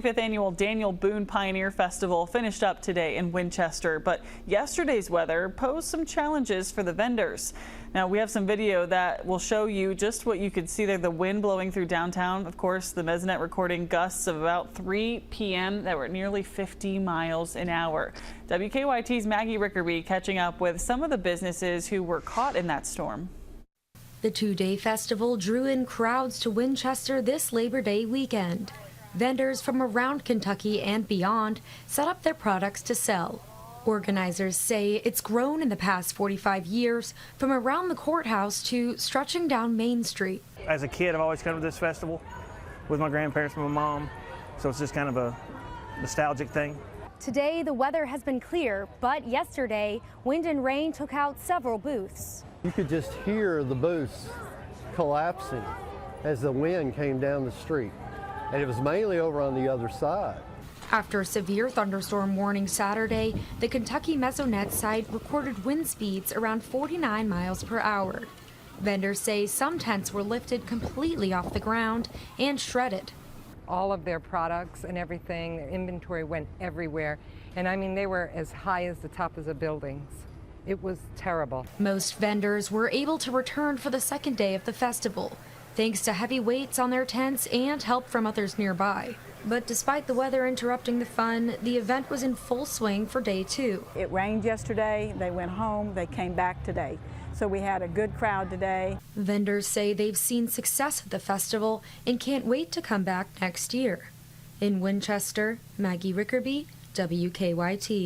25th annual Boone Pioneer Festival finished up today in Winchester, but yesterday's weather posed some challenges for the vendors. Now we have some video that will show you just what you could see there, the wind blowing through downtown. Of course, the Mesonet recording gusts of about 3 p.m. that were nearly 50 miles an hour. WKYT's Maggie Rickerby catching up with some of the businesses who were caught in that storm. The two-day festival drew in crowds to Winchester this Labor Day weekend. Vendors from around Kentucky and beyond set up their products to sell. Organizers say it's grown in the past 45 years, from around the courthouse to stretching down Main Street. As a kid, I've always come to this festival with my grandparents and my mom, so it's just kind of a nostalgic thing. Today, the weather has been clear, but yesterday, wind and rain took out several booths. You could just hear the booths collapsing as the wind came down the street. And it was mainly over on the other side. After a severe thunderstorm warning Saturday, the Kentucky Mesonet site recorded wind speeds around 49 miles per hour. Vendors say some tents were lifted completely off the ground and shredded. All of their products and everything, their inventory went everywhere. And I mean, they were as high as the top of the buildings. It was terrible. Most vendors were able to return for the second day of the festival, thanks to heavy weights on their tents and help from others nearby. But despite the weather interrupting the fun, the event was in full swing for day two. It rained yesterday, they went home, they came back today. So we had a good crowd today. Vendors say they've seen success at the festival and can't wait to come back next year. In Winchester, Maggie Rickerby, WKYT.